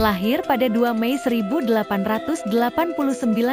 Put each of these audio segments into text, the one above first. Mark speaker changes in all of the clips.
Speaker 1: Lahir pada 2 Mei 1889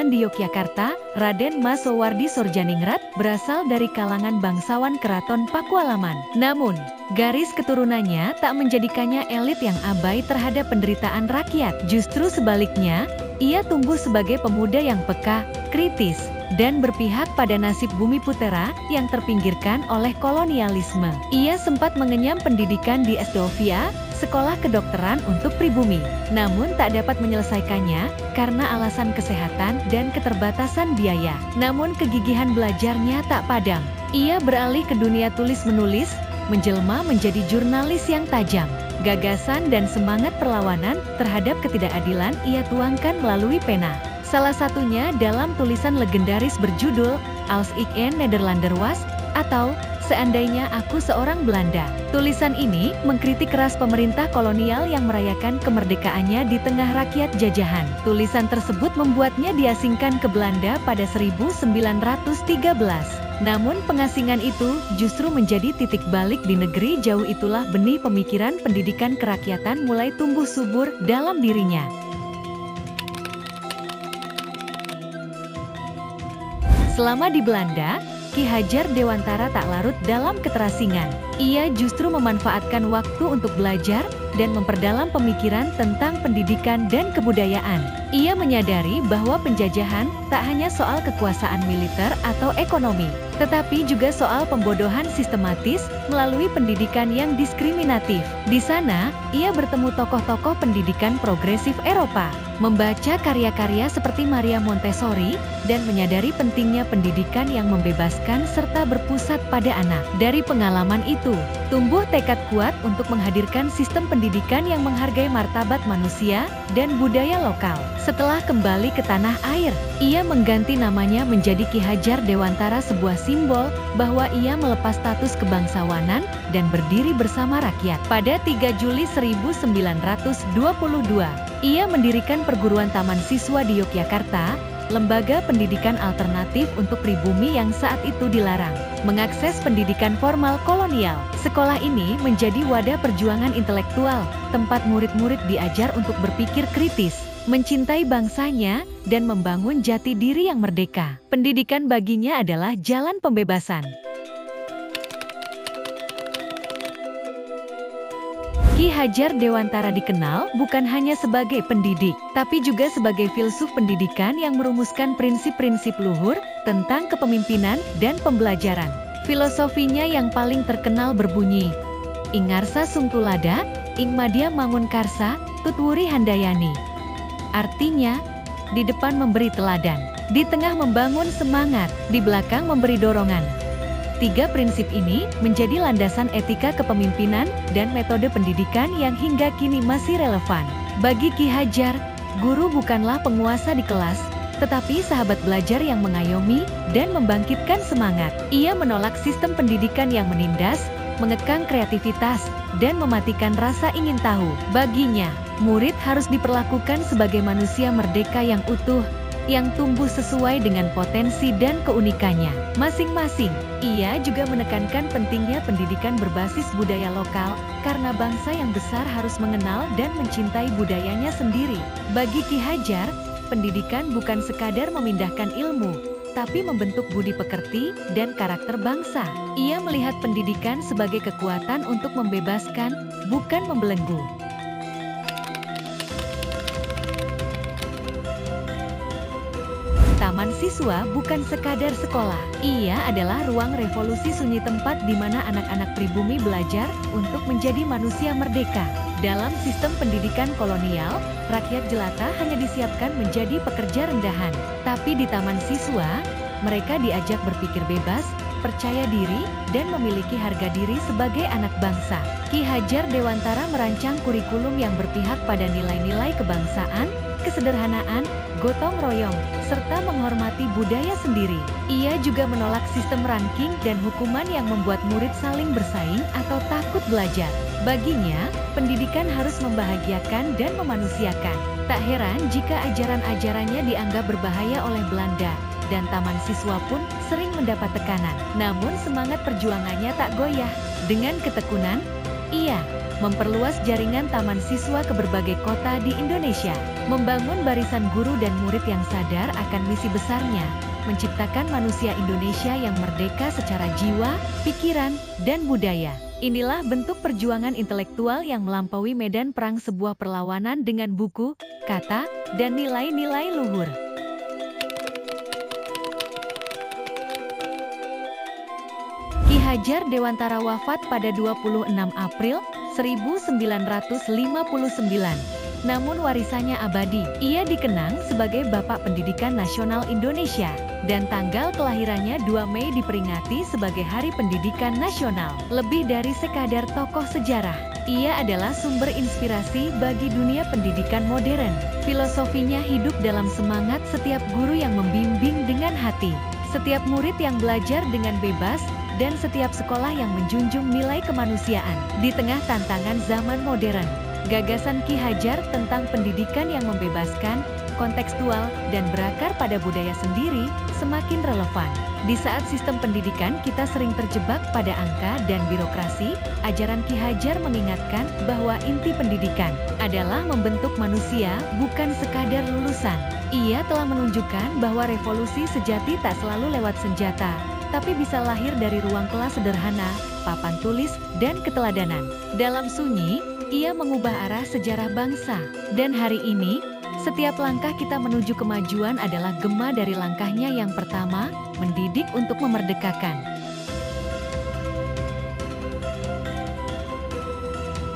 Speaker 1: di Yogyakarta, Raden Mas Soewardi Sorjaningrat berasal dari kalangan bangsawan Keraton Pakualaman. Namun, garis keturunannya tak menjadikannya elit yang abai terhadap penderitaan rakyat. Justru sebaliknya, ia tumbuh sebagai pemuda yang peka, kritis, dan berpihak pada nasib bumi putera yang terpinggirkan oleh kolonialisme. Ia sempat mengenyam pendidikan di Sdovia, sekolah kedokteran untuk pribumi, namun tak dapat menyelesaikannya karena alasan kesehatan dan keterbatasan biaya. Namun kegigihan belajarnya tak padam. Ia beralih ke dunia tulis-menulis, menjelma menjadi jurnalis yang tajam. Gagasan dan semangat perlawanan terhadap ketidakadilan ia tuangkan melalui pena. Salah satunya dalam tulisan legendaris berjudul Als ik een Nederlander was, atau Seandainya Aku Seorang Belanda. Tulisan ini mengkritik keras pemerintah kolonial yang merayakan kemerdekaannya di tengah rakyat jajahan. Tulisan tersebut membuatnya diasingkan ke Belanda pada 1913. Namun pengasingan itu justru menjadi titik balik di negeri jauh. Itulah benih pemikiran pendidikan kerakyatan mulai tumbuh subur dalam dirinya. Selama di Belanda, Ki Hajar Dewantara tak larut dalam keterasingan. Ia justru memanfaatkan waktu untuk belajar dan memperdalam pemikiran tentang pendidikan dan kebudayaan. Ia menyadari bahwa penjajahan tak hanya soal kekuasaan militer atau ekonomi, tetapi juga soal pembodohan sistematis melalui pendidikan yang diskriminatif. Di sana, ia bertemu tokoh-tokoh pendidikan progresif Eropa, membaca karya-karya seperti Maria Montessori, dan menyadari pentingnya pendidikan yang membebaskan serta berpusat pada anak. Dari pengalaman itu, tumbuh tekad kuat untuk menghadirkan sistem pendidikan yang menghargai martabat manusia dan budaya lokal. Setelah kembali ke tanah air, ia mengganti namanya menjadi Ki Hajar Dewantara, sebuah simbol bahwa ia melepas status kebangsawanan dan berdiri bersama rakyat. Pada 3 Juli 1922, ia mendirikan perguruan taman siswa di Yogyakarta, lembaga pendidikan alternatif untuk pribumi yang saat itu dilarang mengakses pendidikan formal kolonial. Sekolah ini menjadi wadah perjuangan intelektual, tempat murid-murid diajar untuk berpikir kritis, mencintai bangsanya, dan membangun jati diri yang merdeka. Pendidikan baginya adalah jalan pembebasan. Ki Hajar Dewantara dikenal bukan hanya sebagai pendidik, tapi juga sebagai filsuf pendidikan yang merumuskan prinsip-prinsip luhur tentang kepemimpinan dan pembelajaran. Filosofinya yang paling terkenal berbunyi, Ingarsa Sungtulada, Ing Madya Mangunkarsa, Tutwuri Handayani. Artinya, di depan memberi teladan, di tengah membangun semangat, di belakang memberi dorongan. 3 prinsip ini menjadi landasan etika kepemimpinan dan metode pendidikan yang hingga kini masih relevan. Bagi Ki Hajar, guru bukanlah penguasa di kelas, tetapi sahabat belajar yang mengayomi dan membangkitkan semangat. Ia menolak sistem pendidikan yang menindas, mengekang kreativitas, dan mematikan rasa ingin tahu. Baginya, murid harus diperlakukan sebagai manusia merdeka yang utuh, yang tumbuh sesuai dengan potensi dan keunikannya masing-masing. Ia juga menekankan pentingnya pendidikan berbasis budaya lokal, karena bangsa yang besar harus mengenal dan mencintai budayanya sendiri. Bagi Ki Hajar, pendidikan bukan sekadar memindahkan ilmu, tapi membentuk budi pekerti dan karakter bangsa. Ia melihat pendidikan sebagai kekuatan untuk membebaskan, bukan membelenggu. Taman siswa bukan sekadar sekolah. Ia adalah ruang revolusi sunyi, tempat di mana anak-anak pribumi belajar untuk menjadi manusia merdeka. Dalam sistem pendidikan kolonial, rakyat jelata hanya disiapkan menjadi pekerja rendahan. Tapi di taman siswa, mereka diajak berpikir bebas, percaya diri, dan memiliki harga diri sebagai anak bangsa. Ki Hajar Dewantara merancang kurikulum yang berpihak pada nilai-nilai kebangsaan, kesederhanaan, gotong royong, serta menghormati budaya sendiri. Ia juga menolak sistem ranking dan hukuman yang membuat murid saling bersaing atau takut belajar. Baginya, pendidikan harus membahagiakan dan memanusiakan. Tak heran jika ajaran-ajarannya dianggap berbahaya oleh Belanda, dan taman siswa pun sering mendapat tekanan. Namun semangat perjuangannya tak goyah. Dengan ketekunan, Ia memperluas jaringan taman siswa ke berbagai kota di Indonesia, membangun barisan guru dan murid yang sadar akan misi besarnya, menciptakan manusia Indonesia yang merdeka secara jiwa, pikiran, dan budaya. Inilah bentuk perjuangan intelektual yang melampaui medan perang, sebuah perlawanan dengan buku, kata, dan nilai-nilai luhur. Ki Hajar Dewantara wafat pada 26 April 1959. Namun warisannya abadi. Ia dikenang sebagai Bapak Pendidikan Nasional Indonesia, dan tanggal kelahirannya 2 Mei diperingati sebagai Hari Pendidikan Nasional. Lebih dari sekadar tokoh sejarah, ia adalah sumber inspirasi bagi dunia pendidikan modern. Filosofinya hidup dalam semangat setiap guru yang membimbing dengan hati, setiap murid yang belajar dengan bebas, dan setiap sekolah yang menjunjung nilai kemanusiaan. Di tengah tantangan zaman modern, gagasan Ki Hajar tentang pendidikan yang membebaskan, kontekstual, dan berakar pada budaya sendiri semakin relevan. Di saat sistem pendidikan kita sering terjebak pada angka dan birokrasi, ajaran Ki Hajar mengingatkan bahwa inti pendidikan adalah membentuk manusia, bukan sekadar lulusan. Ia telah menunjukkan bahwa revolusi sejati tak selalu lewat senjata, tapi bisa lahir dari ruang kelas sederhana, papan tulis, dan keteladanan. Dalam sunyi, ia mengubah arah sejarah bangsa. Dan hari ini, setiap langkah kita menuju kemajuan adalah gema dari langkahnya yang pertama, mendidik untuk memerdekakan.